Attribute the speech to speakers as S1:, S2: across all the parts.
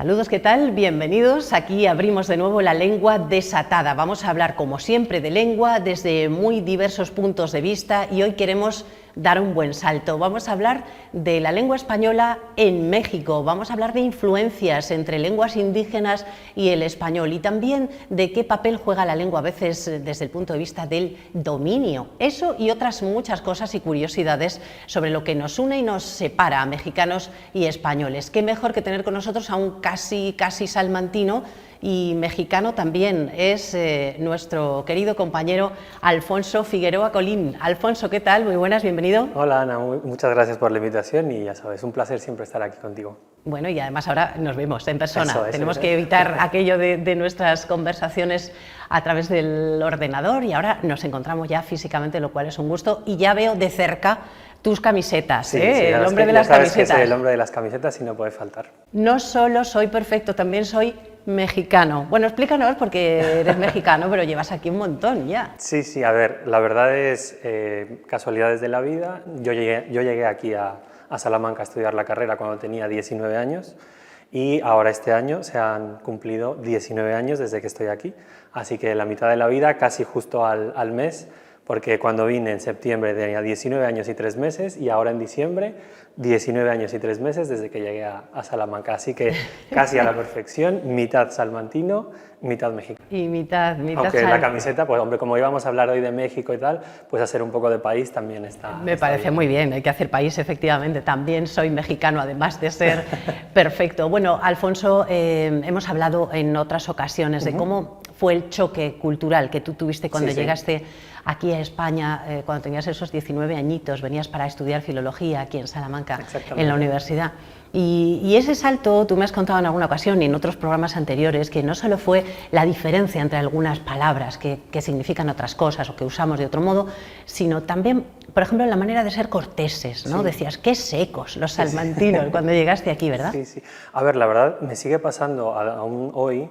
S1: Saludos, ¿qué tal? Bienvenidos. Aquí abrimos de nuevo la lengua desatada. Vamos a hablar, como siempre, de lengua desde muy diversos puntos de vista y hoy queremos dar un buen salto. Vamos a hablar de la lengua española en México, vamos a hablar de influencias entre lenguas indígenas y el español y también de qué papel juega la lengua a veces desde el punto de vista del dominio. Eso y otras muchas cosas y curiosidades sobre lo que nos une y nos separa a mexicanos y españoles. Qué mejor que tener con nosotros a un casi salmantino y mexicano también, es nuestro querido compañero Alfonso Figueroa Colín. Alfonso, ¿qué tal? Muy buenas, bienvenido.
S2: Hola Ana, muchas gracias por la invitación y ya sabes, un placer siempre estar aquí contigo.
S1: Bueno, y además ahora nos vemos en persona.
S2: Eso,
S1: tenemos que evitar aquello de nuestras conversaciones a través del ordenador y ahora nos encontramos ya físicamente, lo cual es un gusto, y ya veo de cerca tus camisetas,
S2: sí,
S1: el hombre de
S2: ya
S1: las
S2: sabes
S1: camisetas.
S2: Que soy el hombre de las camisetas y no puede faltar.
S1: No solo soy perfecto, también soy mexicano. Bueno, explícanos porque eres mexicano, pero llevas aquí un montón ya.
S2: Sí, a ver, la verdad es casualidades de la vida. Yo llegué aquí a Salamanca a estudiar la carrera cuando tenía 19 años y ahora este año se han cumplido 19 años desde que estoy aquí, así que la mitad de la vida, casi justo al mes, porque cuando vine en septiembre tenía 19 años y 3 meses y ahora en diciembre 19 años y 3 meses desde que llegué a Salamanca, así que casi a la perfección, mitad salmantino, mitad mexicano.
S1: Y mitad
S2: Aunque la camiseta, pues hombre, como íbamos a hablar hoy de México y tal, pues hacer un poco de país también está...
S1: Me parece muy bien, hay que hacer país, efectivamente. También soy mexicano, además de ser perfecto. Bueno, Alfonso, hemos hablado en otras ocasiones de cómo fue el choque cultural que tú tuviste cuando llegaste aquí a España, cuando tenías esos 19 añitos, venías para estudiar filología aquí en Salamanca, en la universidad. Y ese salto, tú me has contado en alguna ocasión y en otros programas anteriores, que no solo fue la diferencia entre algunas palabras que significan otras cosas o que usamos de otro modo, sino también, por ejemplo, en la manera de ser corteses, ¿no? Decías, qué secos los salmantinos cuando llegaste aquí, ¿verdad?
S2: Sí. A ver, la verdad, me sigue pasando aún hoy,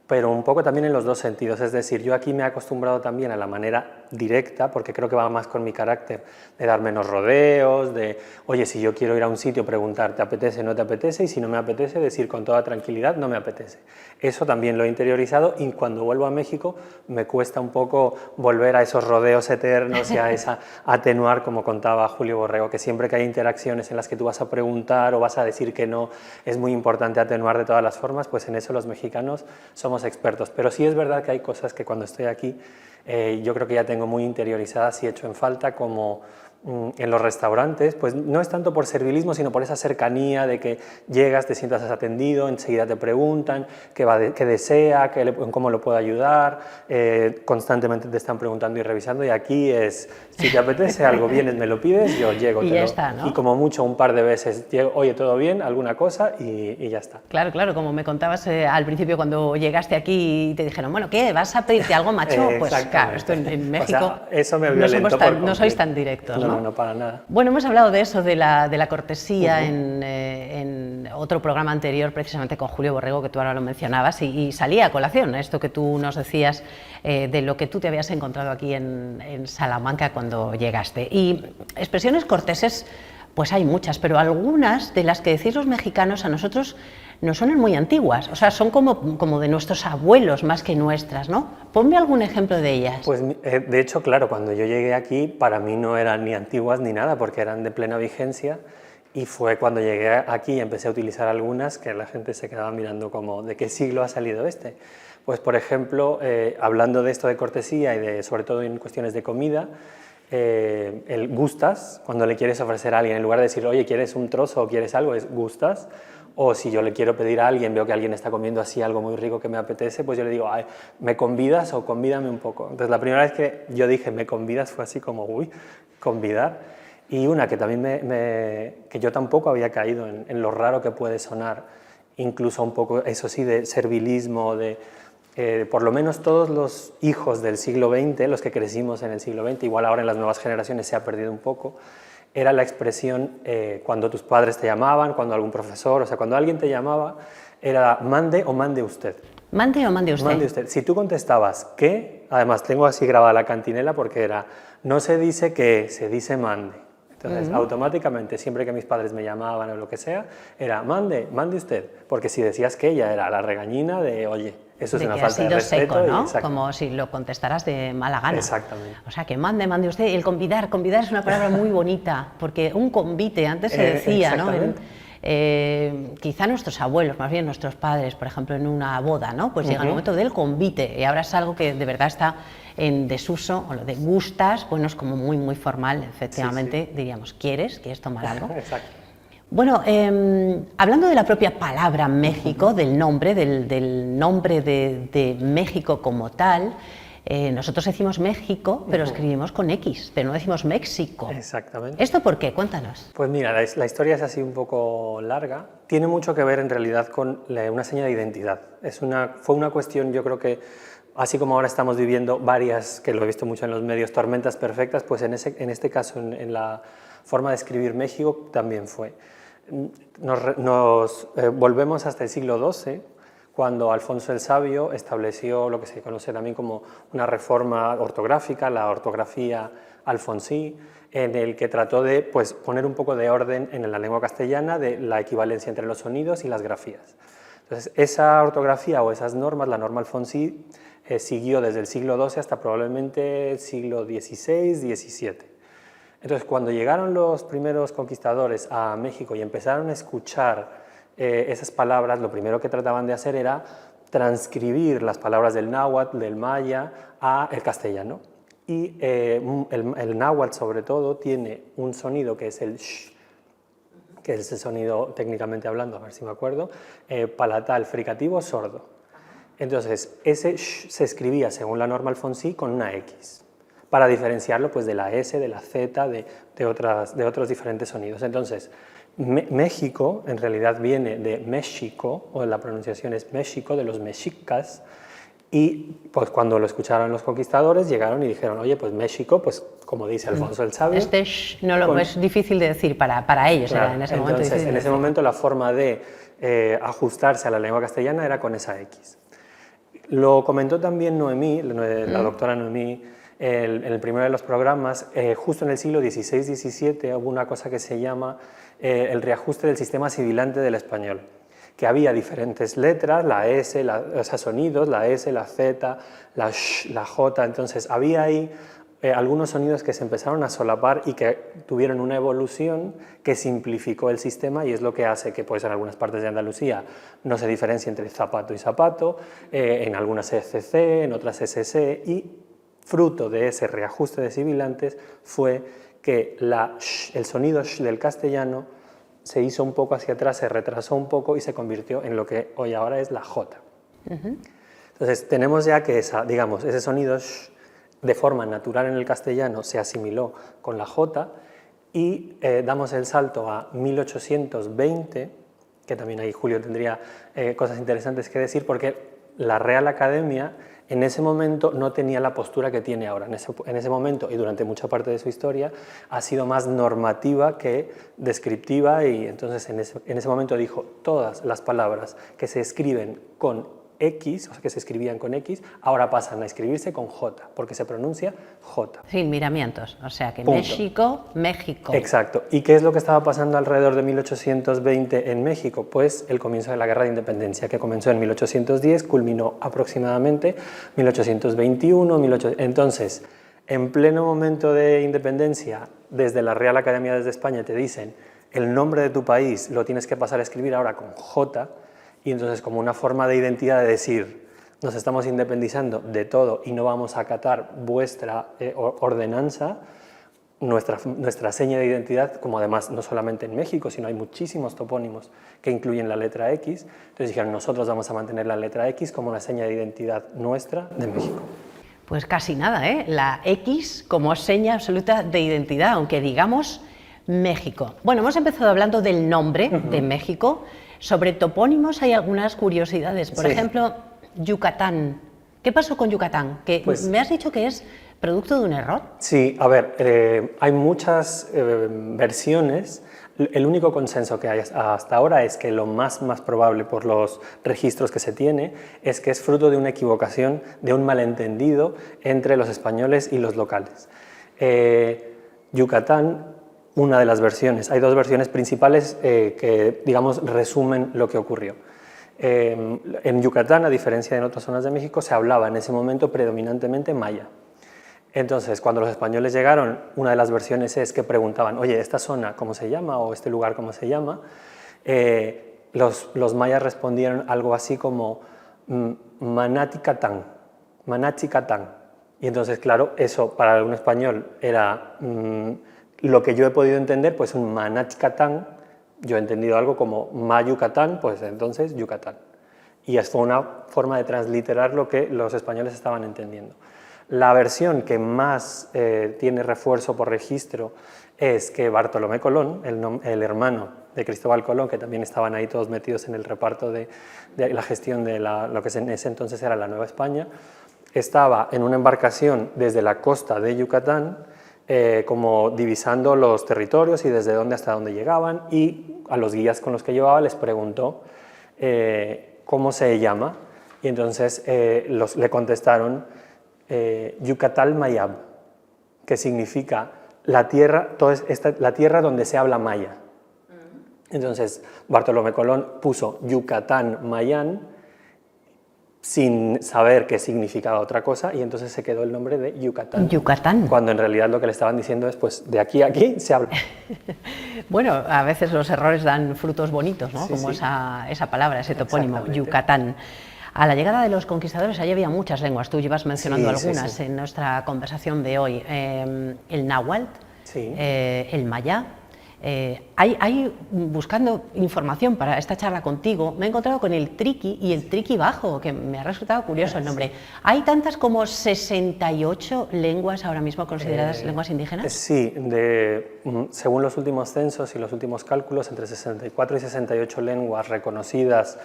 S2: pero un poco también en los dos sentidos, es decir, yo aquí me he acostumbrado también a la manera directa, porque creo que va más con mi carácter, de dar menos rodeos, de, oye, si yo quiero ir a un sitio, preguntar, ¿te apetece, no te apetece? Y si no me apetece, decir con toda tranquilidad, no me apetece. Eso también lo he interiorizado y cuando vuelvo a México me cuesta un poco volver a esos rodeos eternos y a esa atenuar, como contaba Julio Borrego, que siempre que hay interacciones en las que tú vas a preguntar o vas a decir que no, es muy importante atenuar de todas las formas, pues en eso los mexicanos somos expertos. Pero sí es verdad que hay cosas que cuando estoy aquí yo creo que ya tengo muy interiorizadas y hecho en falta, como en los restaurantes, pues no es tanto por servilismo, sino por esa cercanía de que llegas, te sientas atendido, enseguida te preguntan qué desea, cómo lo puedo ayudar, constantemente te están preguntando y revisando, y aquí es, si te apetece algo, vienes, me lo pides, yo llego.
S1: Y ya está, ¿no?
S2: Y como mucho un par de veces, oye, ¿todo bien? ¿Alguna cosa? Y ya está.
S1: Claro, como me contabas al principio cuando llegaste aquí y te dijeron, bueno, ¿qué? ¿Vas a pedirte algo, macho? Pues claro, esto en México,
S2: o sea, eso me violentó
S1: no sois tan directos, ¿no?
S2: No, para nada.
S1: Bueno, hemos hablado de eso, de la cortesía en otro programa anterior, precisamente con Julio Borrego, que tú ahora lo mencionabas, y salía a colación esto que tú nos decías de lo que tú te habías encontrado aquí en Salamanca cuando llegaste. Y expresiones corteses, pues hay muchas, pero algunas de las que decís los mexicanos a nosotros nos suenan muy antiguas, o sea, son como de nuestros abuelos más que nuestras, ¿no? Ponme algún ejemplo de ellas.
S2: Pues de hecho, claro, cuando yo llegué aquí, para mí no eran ni antiguas ni nada, porque eran de plena vigencia, y fue cuando llegué aquí y empecé a utilizar algunas que la gente se quedaba mirando como, ¿de qué siglo ha salido este? Pues, por ejemplo, hablando de esto de cortesía y sobre todo en cuestiones de comida, el gustas, cuando le quieres ofrecer a alguien, en lugar de decir, oye, ¿quieres un trozo o quieres algo? Es gustas. O si yo le quiero pedir a alguien, veo que alguien está comiendo así algo muy rico que me apetece, pues yo le digo, ay, ¿me convidas o convídame un poco? Entonces la primera vez que yo dije, ¿me convidas? Fue así como, uy, convidar. Y una que también que yo tampoco había caído en lo raro que puede sonar, incluso un poco, eso sí, de servilismo, de... por lo menos todos los hijos del siglo XX, los que crecimos en el siglo XX, igual ahora en las nuevas generaciones se ha perdido un poco, era la expresión cuando tus padres te llamaban, cuando algún profesor, o sea, cuando alguien te llamaba, era mande o mande usted.
S1: ¿Mande o mande usted?
S2: Mande usted. Si tú contestabas que, además tengo así grabada la cantinela porque era, no se dice que, se dice mande. Entonces, automáticamente, siempre que mis padres me llamaban o lo que sea, era mande usted, porque si decías que ella era la regañina de, oye, eso es una falta de respeto.
S1: Seco, ¿no? Como si lo contestaras de mala gana.
S2: Exactamente.
S1: O sea, que mande usted. Y el convidar es una palabra muy bonita, porque un convite, antes se decía, ¿no? Quizá nuestros abuelos, más bien nuestros padres, por ejemplo, en una boda, ¿no? Pues llega el momento del convite y ahora es algo que de verdad está en desuso, o lo de gustas, bueno, es como muy formal, efectivamente, diríamos, ¿quieres tomar algo?
S2: Exacto.
S1: Bueno, hablando de la propia palabra México, del nombre, del nombre de México como tal, nosotros decimos México, pero escribimos con X, pero no decimos México.
S2: Exactamente.
S1: ¿Esto por qué? Cuéntanos.
S2: Pues mira, la historia es así un poco larga. Tiene mucho que ver en realidad con una seña de identidad. Fue una cuestión, yo creo que, así como ahora estamos viviendo varias, que lo he visto mucho en los medios, tormentas perfectas, pues en este caso, en la forma de escribir México, también fue. Volvemos hasta el siglo XII, cuando Alfonso el Sabio estableció lo que se conoce también como una reforma ortográfica, la ortografía alfonsí, en el que trató de poner un poco de orden en la lengua castellana, de la equivalencia entre los sonidos y las grafías. Entonces, esa ortografía o esas normas, la norma alfonsí, siguió desde el siglo XII hasta probablemente el siglo XVI, XVII. Entonces, cuando llegaron los primeros conquistadores a México y empezaron a escuchar esas palabras, lo primero que trataban de hacer era transcribir las palabras del náhuatl, del maya, al castellano. Y el náhuatl, sobre todo, tiene un sonido que es el sh, que es el sonido, técnicamente hablando, a ver si me acuerdo, palatal, fricativo, sordo. Entonces, ese sh se escribía, según la norma alfonsí, con una X, para diferenciarlo pues, de la S, de la Z, de otros diferentes sonidos. Entonces, México en realidad viene de México, o la pronunciación es México, de los mexicas, y pues cuando lo escucharon los conquistadores llegaron y dijeron, oye, pues México, pues como dice Alfonso el Sabio...
S1: Este sh no es difícil de decir para ellos,
S2: claro,
S1: era en ese momento.
S2: Entonces, en ese momento la forma de ajustarse a la lengua castellana era con esa X. Lo comentó también Noemí, la doctora Noemí, en el primero de los programas, justo en el siglo XVI-XVII hubo una cosa que se llama el reajuste del sistema sibilante del español, que había diferentes letras, la S, o sea, sonidos, la S, la Z, la sh, la J, entonces había ahí algunos sonidos que se empezaron a solapar y que tuvieron una evolución que simplificó el sistema y es lo que hace que pues, en algunas partes de Andalucía no se diferencie entre zapato y zapato, en algunas CC, en otras SC, y fruto de ese reajuste de sibilantes fue que el sonido sh del castellano se hizo un poco hacia atrás, se retrasó un poco y se convirtió en lo que hoy ahora es la J. Entonces tenemos ya que ese sonido sh de forma natural en el castellano se asimiló con la J y damos el salto a 1820, que también ahí Julio tendría cosas interesantes que decir, porque la Real Academia en ese momento no tenía la postura que tiene ahora. En ese momento y durante mucha parte de su historia ha sido más normativa que descriptiva y entonces en ese momento dijo todas las palabras que se escriben con X, o sea, que se escribían con X, ahora pasan a escribirse con J, porque se pronuncia J.
S1: Sin miramientos, o sea que
S2: Punto.
S1: México.
S2: Exacto. ¿Y qué es lo que estaba pasando alrededor de 1820 en México? Pues el comienzo de la Guerra de Independencia, que comenzó en 1810, culminó aproximadamente 1821, Entonces, en pleno momento de independencia, desde la Real Academia, desde España, te dicen el nombre de tu país lo tienes que pasar a escribir ahora con J, y entonces como una forma de identidad de decir nos estamos independizando de todo y no vamos a acatar vuestra ordenanza, nuestra seña de identidad, como además no solamente en México, sino hay muchísimos topónimos que incluyen la letra X, entonces dijeron nosotros vamos a mantener la letra X como una seña de identidad nuestra de México.
S1: Pues casi nada, ¿eh? La X como seña absoluta de identidad, aunque digamos México. Bueno, hemos empezado hablando del nombre de México. Sobre topónimos hay algunas curiosidades. Por ejemplo, Yucatán. ¿Qué pasó con Yucatán? Que pues, me has dicho que es producto de un error.
S2: Sí, a ver, hay muchas versiones. El único consenso que hay hasta ahora es que lo más probable por los registros que se tiene es que es fruto de una equivocación, de un malentendido entre los españoles y los locales. Yucatán una de las versiones. Hay dos versiones principales que, digamos, resumen lo que ocurrió. En Yucatán, a diferencia de en otras zonas de México, se hablaba en ese momento predominantemente maya. Entonces, cuando los españoles llegaron, una de las versiones es que preguntaban, oye, ¿esta zona cómo se llama? ¿O este lugar cómo se llama? Los mayas respondieron algo así como Manaticatán, Manachicatán. Y entonces, claro, eso para un español era lo que yo he podido entender, pues un Manachicatán. Yo he entendido algo como Mayucatán, pues entonces Yucatán. Y es una forma de transliterar lo que los españoles estaban entendiendo. La versión que más tiene refuerzo por registro es que Bartolomé Colón, el hermano de Cristóbal Colón, que también estaban ahí todos metidos en el reparto de la gestión de lo que en ese entonces era la Nueva España, estaba en una embarcación desde la costa de Yucatán, como divisando los territorios y desde dónde hasta dónde llegaban, y a los guías con los que llevaba les preguntó cómo se llama, y entonces le contestaron Yucatal Mayab, que significa la tierra, la tierra donde se habla maya. Entonces Bartolomé Colón puso Yucatán Mayán sin saber qué significaba otra cosa, y entonces se quedó el nombre de Yucatán.
S1: Yucatán.
S2: Cuando en realidad lo que le estaban diciendo es, pues, de aquí a aquí se habla.
S1: Bueno, a veces los errores dan frutos bonitos, ¿no?
S2: Sí,
S1: Como
S2: sí.
S1: esa palabra, ese topónimo,
S2: Exactamente.
S1: Yucatán. A la llegada de los conquistadores allí había muchas lenguas, tú llevas mencionando
S2: Sí,
S1: algunas
S2: sí.
S1: en nuestra conversación de hoy. El náhuatl,
S2: Sí.
S1: el maya. Buscando información para esta charla contigo, me he encontrado con el triqui y el triqui bajo, que me ha resultado curioso el nombre. ¿Hay tantas como 68 lenguas ahora mismo consideradas lenguas indígenas?
S2: Sí, según los últimos censos y los últimos cálculos, entre 64 y 68 lenguas reconocidas,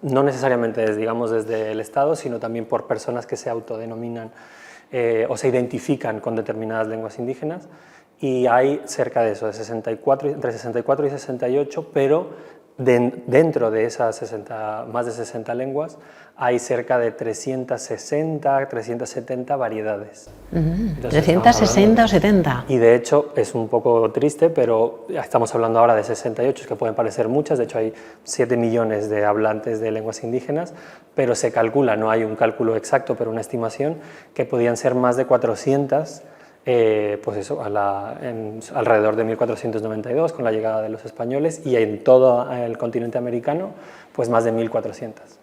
S2: no necesariamente digamos desde el Estado, sino también por personas que se autodenominan o se identifican con determinadas lenguas indígenas. Y hay cerca de eso, entre 64 y 68, pero dentro de esas más de 60 lenguas hay cerca de 360, 370 variedades. Entonces,
S1: 360 o 70.
S2: Y de hecho es un poco triste, pero estamos hablando ahora de 68, que pueden parecer muchas. De hecho hay 7 millones de hablantes de lenguas indígenas, pero se calcula, no hay un cálculo exacto, pero una estimación, que podían ser más de 400, pues eso, alrededor de 1492 con la llegada de los españoles, y en todo el continente americano pues más de 1400.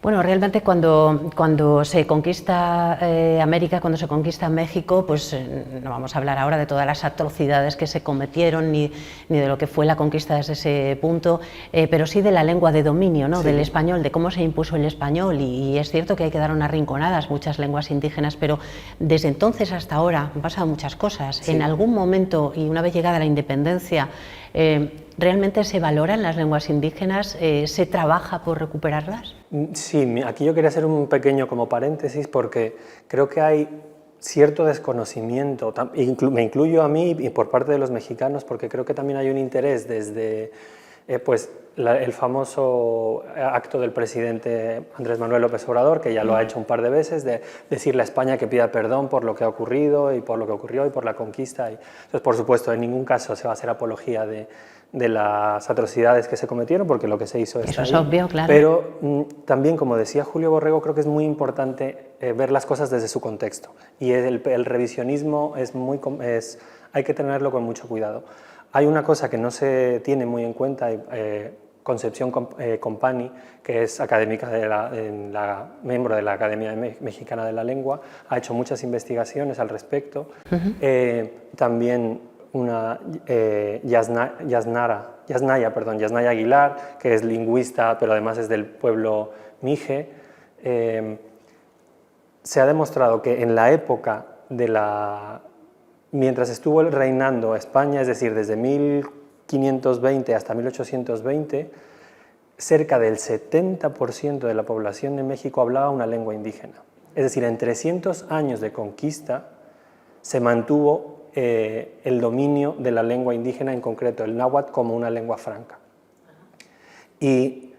S1: Bueno, realmente cuando se conquista América, cuando se conquista México, pues no vamos a hablar ahora de todas las atrocidades que se cometieron ni de lo que fue la conquista desde ese punto, pero sí de la lengua de dominio, ¿no? Sí. Del español, de cómo se impuso el español, y es cierto que ahí quedaron arrinconadas muchas lenguas indígenas, pero desde entonces hasta ahora han pasado muchas cosas. Sí. En algún momento, y una vez llegada la independencia, ¿realmente se valoran las lenguas indígenas? ¿Se trabaja por recuperarlas?
S2: Sí, aquí yo quería hacer un pequeño como paréntesis, porque creo que hay cierto desconocimiento, me incluyo a mí y por parte de los mexicanos, porque creo que también hay un interés desde el famoso acto del presidente Andrés Manuel López Obrador, que ya lo ha hecho un par de veces, de decirle a España que pida perdón por lo que ha ocurrido y por lo que ocurrió y por la conquista. Entonces, por supuesto, en ningún caso se va a hacer apología de las atrocidades que se cometieron, porque lo que se hizo
S1: eso es obvio, claro.
S2: Pero también, como decía Julio Borrego, creo que es muy importante ver las cosas desde su contexto, y el revisionismo hay que tenerlo con mucho cuidado. Hay una cosa que no se tiene muy en cuenta, Concepción Compani, que es académica miembro de la Academia Mexicana de la Lengua, ha hecho muchas investigaciones al respecto. También Yasnaya Aguilar, que es lingüista, pero además es del pueblo mije. Se ha demostrado que en la época mientras estuvo reinando España, es decir, desde 1520 hasta 1820, cerca del 70% de la población de México hablaba una lengua indígena. Es decir, en 300 años de conquista se mantuvo el dominio de la lengua indígena, en concreto el náhuatl, como una lengua franca. Y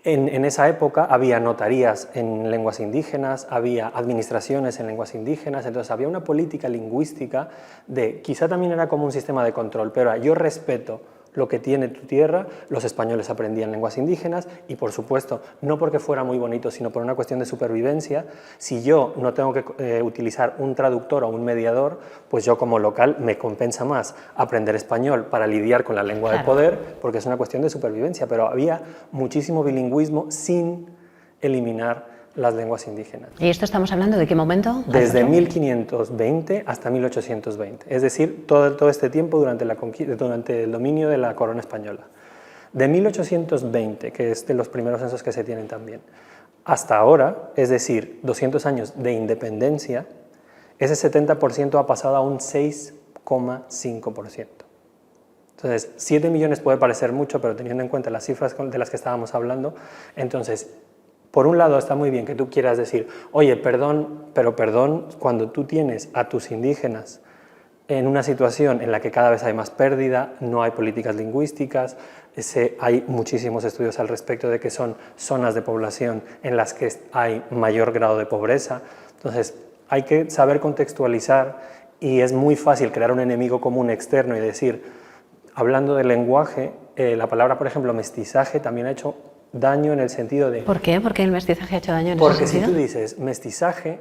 S2: En esa época había notarías en lenguas indígenas, había administraciones en lenguas indígenas, entonces había una política lingüística de, quizá también era como un sistema de control, pero yo respeto lo que tiene tu tierra, los españoles aprendían lenguas indígenas y, por supuesto, no porque fuera muy bonito, sino por una cuestión de supervivencia, si yo no tengo que utilizar un traductor o un mediador, pues yo como local me compensa más aprender español para lidiar con la lengua del poder, porque es una cuestión de supervivencia, pero había muchísimo bilingüismo sin eliminar las lenguas indígenas.
S1: ¿Y esto estamos hablando de qué momento?
S2: Desde 1520 hasta 1820, es decir, todo este tiempo durante el dominio de la corona española. De 1820, que es de los primeros censos que se tienen también, hasta ahora, es decir, 200 años de independencia, ese 70% ha pasado a un 6,5%. Entonces, 7 millones puede parecer mucho, pero teniendo en cuenta las cifras de las que estábamos hablando, entonces, por un lado está muy bien que tú quieras decir, oye, perdón, pero perdón cuando tú tienes a tus indígenas en una situación en la que cada vez hay más pérdida, no hay políticas lingüísticas, hay muchísimos estudios al respecto de que son zonas de población en las que hay mayor grado de pobreza. Entonces, hay que saber contextualizar y es muy fácil crear un enemigo común externo y decir, hablando del lenguaje, la palabra, por ejemplo, mestizaje también ha hecho daño en el sentido de...
S1: ¿Por qué? ¿Por qué el mestizaje ha hecho daño en ese
S2: Porque
S1: sentido?
S2: si tú dices mestizaje,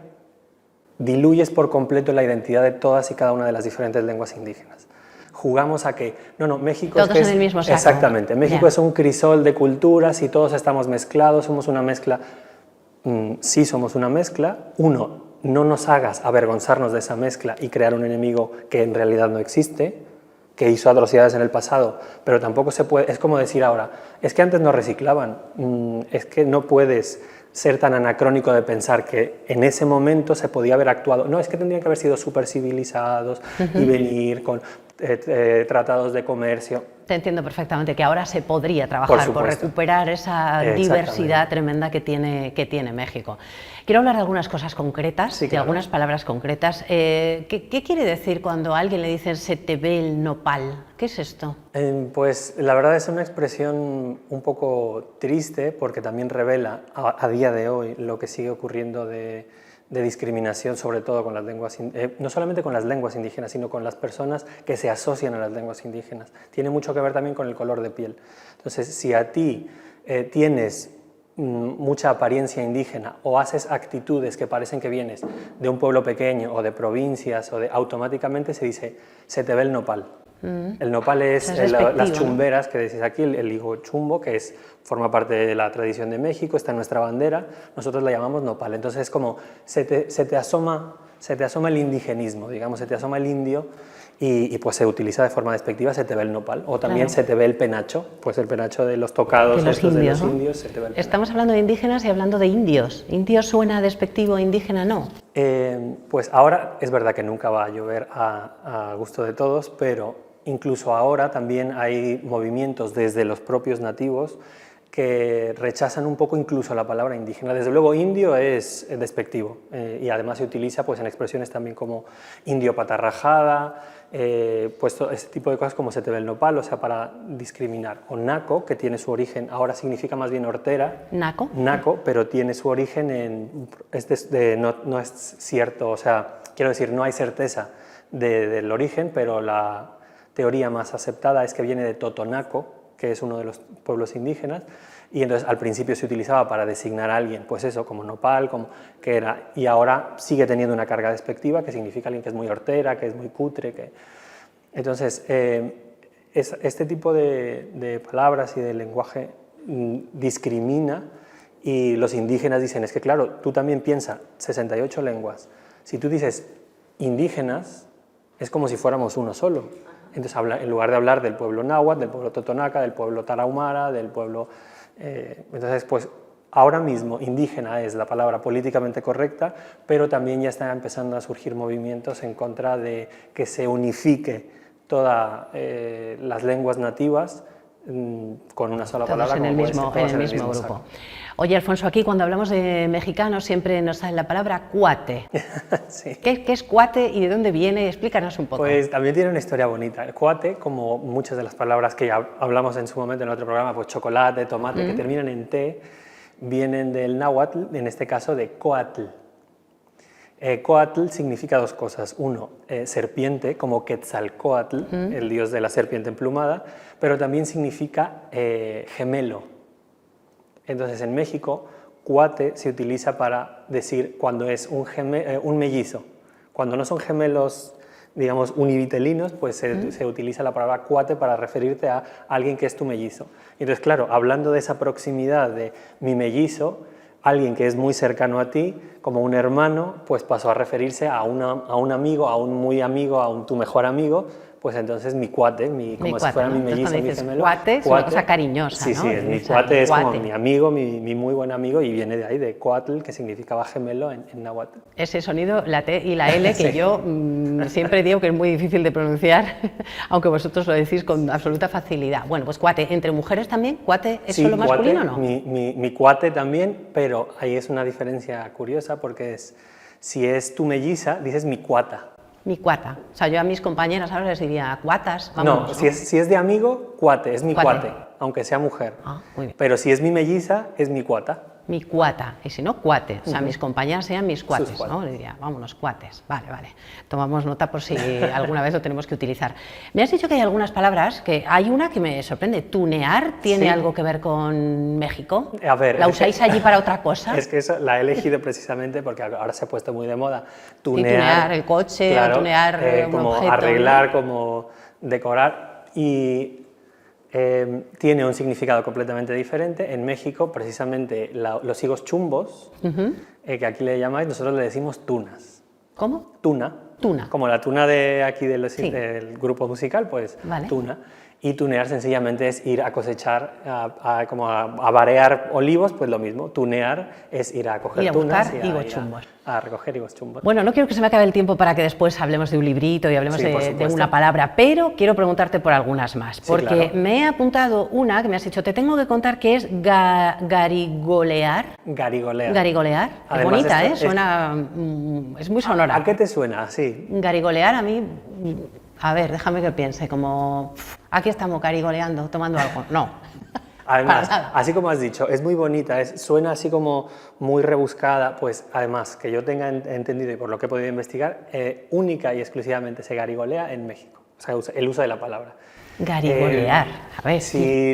S2: diluyes por completo la identidad de todas y cada una de las diferentes lenguas indígenas. Jugamos a que, no, México
S1: todos en el mismo saco.
S2: Exactamente, México es un crisol de culturas y todos estamos mezclados, somos una mezcla. Sí somos una mezcla. Uno, no nos hagas avergonzarnos de esa mezcla y crear un enemigo que en realidad no existe, que hizo atrocidades en el pasado, pero tampoco se puede, es como decir ahora, es que antes no reciclaban, es que no puedes ser tan anacrónico de pensar que en ese momento se podía haber actuado, no, es que tendrían que haber sido súper civilizados y venir con tratados de comercio.
S1: Te entiendo perfectamente que ahora se podría trabajar por recuperar esa diversidad tremenda que tiene México. Quiero hablar de algunas cosas concretas,
S2: sí,
S1: de algunas palabras concretas. ¿Qué quiere decir cuando a alguien le dicen se te ve el nopal? ¿Qué es esto?
S2: Pues la verdad es una expresión un poco triste porque también revela a día de hoy lo que sigue ocurriendo de discriminación, sobre todo con las lenguas, no solamente con las lenguas indígenas, sino con las personas que se asocian a las lenguas indígenas. Tiene mucho que ver también con el color de piel. Entonces, si a ti tienes mucha apariencia indígena o haces actitudes que parecen que vienes de un pueblo pequeño o de provincias, automáticamente se dice, se te ve el nopal. El nopal es las chumberas, que decís aquí, el higo chumbo, que forma parte de la tradición de México, está en nuestra bandera, nosotros la llamamos nopal. Entonces es como se te asoma el indigenismo, digamos, se te asoma el indio y pues se utiliza de forma despectiva, se te ve el nopal. O también se te ve el penacho, pues el penacho de los tocados
S1: de los indios,
S2: se te ve el penacho.
S1: Estamos hablando de indígenas y hablando de indios. ¿Indios suena despectivo, indígena no?
S2: Pues ahora es verdad que nunca va a llover a gusto de todos, pero incluso ahora también hay movimientos desde los propios nativos que rechazan un poco incluso la palabra indígena. Desde luego indio es despectivo y además se utiliza pues, en expresiones también como indio patarrajada, pues este tipo de cosas como se te ve el nopal, o sea, para discriminar. O naco, que tiene su origen, ahora significa más bien hortera.
S1: ¿Naco?
S2: Naco, pero tiene su origen en... no es cierto, o sea, quiero decir, no hay certeza del origen, pero la teoría más aceptada es que viene de Totonaco, que es uno de los pueblos indígenas, y entonces al principio se utilizaba para designar a alguien, pues eso, como nopal, que era, y ahora sigue teniendo una carga despectiva, que significa alguien que es muy hortera, que es muy cutre, Entonces, este tipo de palabras y de lenguaje discrimina, y los indígenas dicen, es que claro, tú también piensas, 68 lenguas, si tú dices indígenas, es como si fuéramos uno solo. Entonces, en lugar de hablar del pueblo náhuatl, del pueblo totonaca, del pueblo tarahumara, del pueblo... entonces, pues ahora mismo indígena es la palabra políticamente correcta, pero también ya están empezando a surgir movimientos en contra de que se unifique todas las lenguas nativas con una sola
S1: Todos
S2: palabra.
S1: en el mismo,
S2: todos
S1: en el mismo grupo.
S2: saco.
S1: Oye, Alfonso, aquí cuando hablamos de mexicanos siempre nos sale la palabra cuate.
S2: Sí.
S1: ¿Qué es cuate y de dónde viene? Explícanos un poco.
S2: Pues también tiene una historia bonita. El cuate, como muchas de las palabras que ya hablamos en su momento en otro programa, pues chocolate, tomate, que terminan en T, vienen del náhuatl, en este caso de coatl. Coatl significa dos cosas. Uno, serpiente, como Quetzalcóatl, el dios de la serpiente emplumada, pero también significa gemelo. Entonces, en México, cuate se utiliza para decir cuando es un mellizo. Cuando no son gemelos, digamos, univitelinos, pues se utiliza la palabra cuate para referirte a alguien que es tu mellizo. Entonces, claro, hablando de esa proximidad de mi mellizo, alguien que es muy cercano a ti, como un hermano, pues pasó a referirse a un amigo, a un muy amigo, a tu mejor amigo, pues entonces mi cuate, como
S1: cuate,
S2: si fuera
S1: ¿no?
S2: mi mellizo,
S1: Entonces,
S2: mi
S1: dices
S2: gemelo.
S1: cuate es una cosa cariñosa,
S2: sí,
S1: ¿no?
S2: Sí, mi cuate es como mi amigo, mi muy buen amigo, y viene de ahí, de coatl, que significaba gemelo en náhuatl.
S1: Ese sonido, la T y la L, que yo siempre digo que es muy difícil de pronunciar, aunque vosotros lo decís con absoluta facilidad. Bueno, pues cuate, ¿entre mujeres también? ¿Cuate es solo masculino o no?
S2: Mi cuate también, pero ahí es una diferencia curiosa, porque si es tu melliza, dices mi cuata.
S1: Mi cuata. O sea, yo a mis compañeras ahora les diría cuatas. Vámonos,
S2: no, si es de amigo, cuate, es mi cuate, aunque sea mujer.
S1: Ah, muy bien.
S2: Pero si es mi melliza, es mi cuata.
S1: Mi cuata, y si no, cuate. O sea, mis compañeras sean mis cuates,
S2: cuates.
S1: ¿no? Le diría, vámonos, cuates. Vale, vale. Tomamos nota por si alguna vez lo tenemos que utilizar. Me has dicho que hay algunas palabras, que hay una que me sorprende. ¿Tunear tiene algo que ver con México?
S2: A ver,
S1: ¿La usáis allí para otra cosa?
S2: Es que eso la he elegido precisamente porque ahora se ha puesto muy de moda.
S1: Tunear el coche,
S2: claro,
S1: tunear un
S2: como
S1: objeto,
S2: arreglar,
S1: ¿no?
S2: como decorar. Y tiene un significado completamente diferente. En México, precisamente, los higos chumbos, que aquí le llamáis, nosotros le decimos tunas.
S1: ¿Cómo?
S2: Tuna.
S1: Tuna.
S2: Como la tuna de aquí del grupo musical, pues
S1: Vale.
S2: tuna. Y tunear sencillamente es ir a cosechar, como a varear olivos, pues lo mismo. Tunear es ir a coger tunas
S1: buscar higos chumbos.
S2: A recoger higos chumbos.
S1: Bueno, no quiero que se me acabe el tiempo para que después hablemos de un librito y hablemos de una palabra, pero quiero preguntarte por algunas más, porque
S2: claro.
S1: me he apuntado una que me has dicho, te tengo que contar que es garigolear.
S2: Garigolear.
S1: Garigolear. Es bonita, ¿eh? Suena, es muy sonora.
S2: ¿A qué te suena? Sí.
S1: Garigolear a mí, a ver, déjame que piense, como aquí estamos garigoleando, tomando algo. No.
S2: Además, así como has dicho, es muy bonita, suena así como muy rebuscada, pues además, que yo tenga entendido y por lo que he podido investigar, única y exclusivamente se garigolea en México, o sea, el uso de la palabra.
S1: Garigolear, a ver.
S2: Si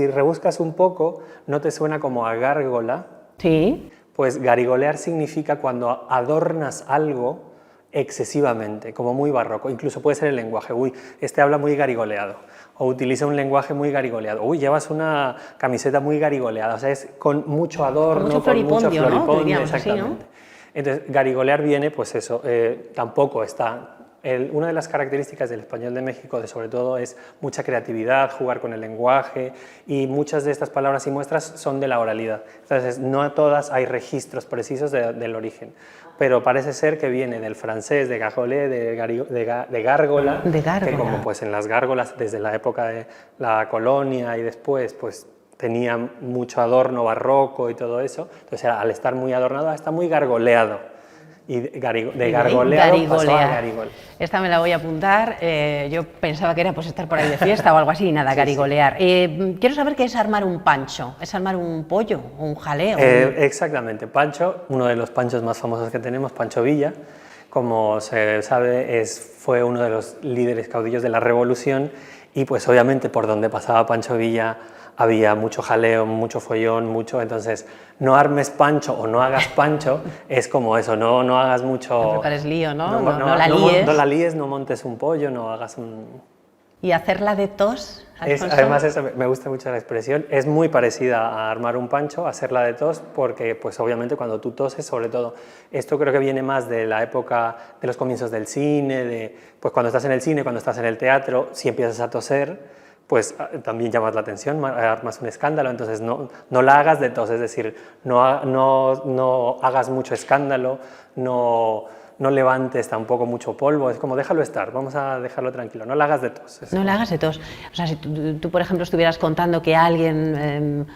S2: rebuscas un poco, ¿no te suena como a gárgola?
S1: Sí.
S2: Pues garigolear significa cuando adornas algo excesivamente, como muy barroco, incluso puede ser el lenguaje, uy, este habla muy garigoleado, o utiliza un lenguaje muy garigoleado, uy, llevas una camiseta muy garigoleada, o sea, es con mucho adorno,
S1: con mucho floripondio, ¿no? Diríamos
S2: exactamente.
S1: Así, ¿no?
S2: Entonces, garigolear viene, pues eso, tampoco está... Una de las características del español de México, sobre todo, es mucha creatividad, jugar con el lenguaje, y muchas de estas palabras y muestras son de la oralidad. Entonces, no a todas hay registros precisos del origen, pero parece ser que viene del francés, de gargolé, de gárgola, que como pues en las gárgolas, desde la época de la colonia y después, pues tenía mucho adorno barroco y todo eso, entonces al estar muy adornado, está muy gargoleado. Y de gargoleado pasó a garigol.
S1: Esta me la voy a apuntar. Yo pensaba que era pues estar por ahí de fiesta o algo así, nada, sí, garigolear. Sí. Quiero saber qué es armar un pancho. ¿Es armar un pollo o un jaleo?
S2: Exactamente. Pancho, uno de los panchos más famosos que tenemos, Pancho Villa, como se sabe, fue uno de los líderes caudillos de la Revolución, y pues obviamente por donde pasaba Pancho Villa había mucho jaleo, mucho follón, entonces no armes pancho o no hagas pancho, es como eso, no hagas mucho...
S1: No prepares lío, ¿no?
S2: No la líes, no montes un pollo, no hagas un...
S1: ¿Y hacerla de tos?
S2: Además, eso, me gusta mucho la expresión, es muy parecida a armar un pancho, a hacerla de tos, porque pues obviamente cuando tú toses, sobre todo, esto creo que viene más de la época de los comienzos del cine, pues cuando estás en el cine, cuando estás en el teatro, si empiezas a toser, pues también llamas la atención, armas un escándalo, entonces no la hagas de tos, es decir, no hagas mucho escándalo, no no levantes tampoco mucho polvo, es como déjalo estar, vamos a dejarlo tranquilo, no le hagas de tos.
S1: No le hagas de tos. O sea, si tú, por ejemplo, estuvieras contando que alguien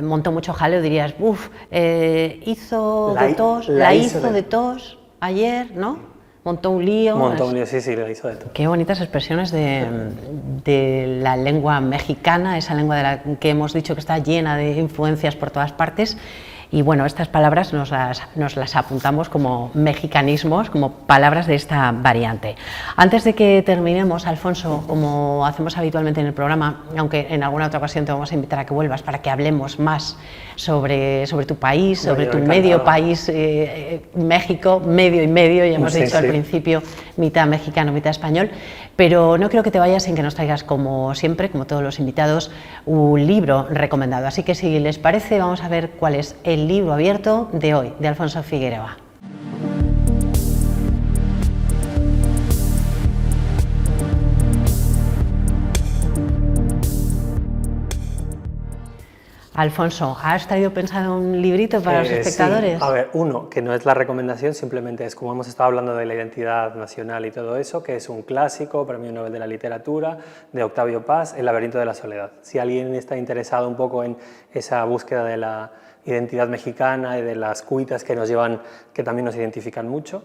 S1: montó mucho jaleo, dirías, uff, hizo de tos ayer, ¿no? Montó un lío.
S2: Montó un lío, sí, lo hizo de tos.
S1: Qué bonitas expresiones de la lengua mexicana, esa lengua de la que hemos dicho que está llena de influencias por todas partes. Y bueno, estas palabras nos las apuntamos como mexicanismos, como palabras de esta variante. Antes de que terminemos, Alfonso, como hacemos habitualmente en el programa, aunque en alguna otra ocasión te vamos a invitar a que vuelvas para que hablemos más sobre tu país, sobre tu medio país, México, medio y medio, ya hemos dicho al principio, mitad mexicano, mitad español, pero no creo que te vayas sin que nos traigas, como siempre, como todos los invitados, un libro recomendado. Así que si les parece, vamos a ver cuál es el libro abierto de hoy, de Alfonso Figueroa. Alfonso, ¿has traído pensado un librito para los espectadores?
S2: Sí. A ver, uno, que no es la recomendación, simplemente es como hemos estado hablando de la identidad nacional y todo eso, que es un clásico, Premio Nobel de la Literatura, de Octavio Paz, El laberinto de la soledad. Si alguien está interesado un poco en esa búsqueda de la identidad mexicana y de las cuitas que nos llevan, que también nos identifican mucho,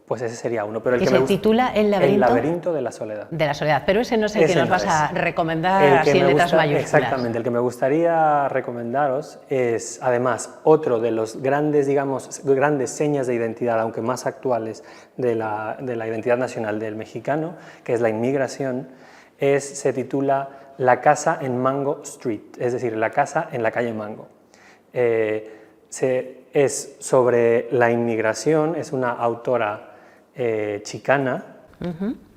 S2: pues ese sería uno. Pero el
S1: que
S2: se
S1: titula El
S2: laberinto de la soledad.
S1: De la soledad, pero ese no es el que nos vas a recomendar así en letras mayúsculas.
S2: Exactamente, el que me gustaría recomendaros es, además, otro de los grandes, digamos, grandes señas de identidad, aunque más actuales, de la identidad nacional del mexicano, que es la inmigración, se titula La casa en Mango Street, es decir, la casa en la calle Mango. Es sobre la inmigración, es una autora chicana,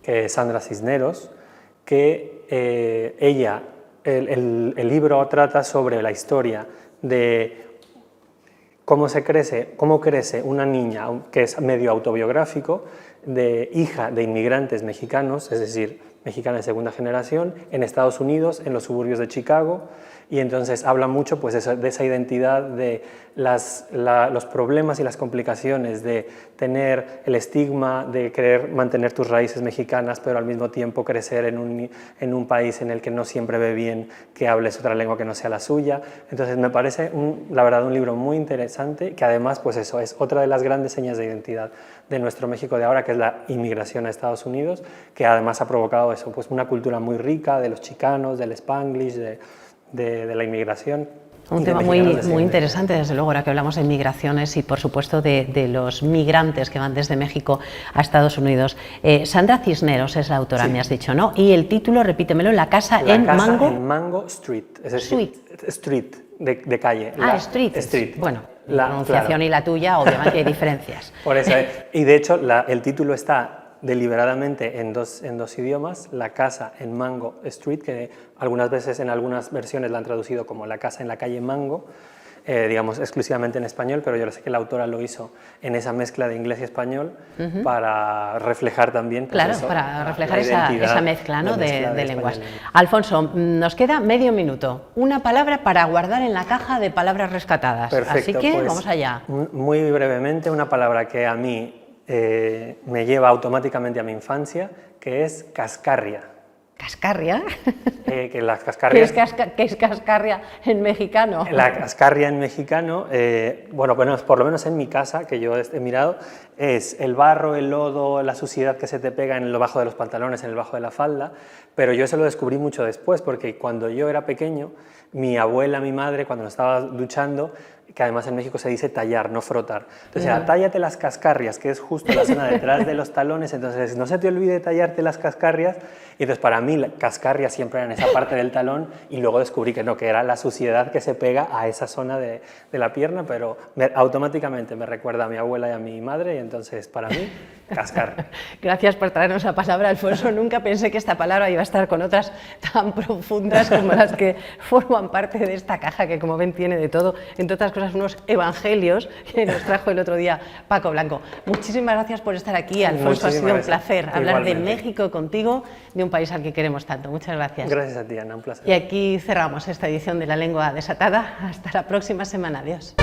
S2: que es Sandra Cisneros, que ella, el libro trata sobre la historia de cómo crece una niña, que es medio autobiográfico, hija de inmigrantes mexicanos, es decir, mexicana de segunda generación, en Estados Unidos, en los suburbios de Chicago, y entonces habla mucho pues, de esa identidad, de los problemas y las complicaciones de tener el estigma de querer mantener tus raíces mexicanas, pero al mismo tiempo crecer en un país en el que no siempre ve bien que hables otra lengua que no sea la suya. Entonces me parece, la verdad, un libro muy interesante, que además pues eso, es otra de las grandes señas de identidad de nuestro México de ahora, que es la inmigración a Estados Unidos, que además ha provocado eso, pues una cultura muy rica de los chicanos, del Spanglish, de la inmigración.
S1: Un tema muy interesante, desde luego, ahora que hablamos de migraciones y, por supuesto, de los migrantes que van desde México a Estados Unidos. Sandra Cisneros es la autora, sí. Me has dicho, ¿no? Y el título, repítemelo, La casa en Mango Street,
S2: es decir, Street, de calle.
S1: Street. Bueno, la pronunciación claro. Y la tuya, obviamente hay diferencias.
S2: Por eso, y de hecho, el título está deliberadamente en dos idiomas, La casa en Mango Street, que algunas veces en algunas versiones la han traducido como La casa en la calle Mango, digamos exclusivamente en español, pero yo sé que la autora lo hizo en esa mezcla de inglés y español para reflejar también... Pues
S1: claro,
S2: eso,
S1: para reflejar esa mezcla, ¿no? de lenguas. Alfonso, nos queda medio minuto. Una palabra para guardar en la caja de palabras rescatadas.
S2: Perfecto,
S1: así que
S2: pues,
S1: vamos allá.
S2: Muy brevemente, una palabra que a mí me lleva automáticamente a mi infancia, que es cascarria.
S1: ¿Cascarria?
S2: Que las cascarrias...
S1: ¿Qué es cascarria en mexicano?
S2: La cascarria en mexicano, bueno, por lo menos en mi casa, que yo he mirado, es el barro, el lodo, la suciedad que se te pega en lo bajo de los pantalones, en el bajo de la falda, pero yo eso lo descubrí mucho después, porque cuando yo era pequeño, mi abuela, mi madre, cuando nos estaba duchando, que además en México se dice tallar, no frotar. Entonces, tállate las cascarrias, que es justo la zona detrás de los talones, entonces no se te olvide tallarte las cascarrias. Y entonces para mí la cascarria siempre era en esa parte del talón, y luego descubrí que no, que era la suciedad que se pega a esa zona de la pierna, pero automáticamente me recuerda a mi abuela y a mi madre, y entonces para mí, cascarria.
S1: Gracias por traernos la palabra, Alfonso. Nunca pensé que esta palabra iba a estar con otras tan profundas como las que forman parte de esta caja, que como ven tiene de todo, entre otras cosas unos evangelios que nos trajo el otro día Paco Blanco. Muchísimas gracias por estar aquí, Alfonso. Ha sido un placer hablar de México contigo, de un país al que queremos tanto. Muchas gracias.
S2: Gracias a ti, Ana, un placer.
S1: Y aquí cerramos esta edición de La Lengua Desatada. Hasta la próxima semana. Adiós.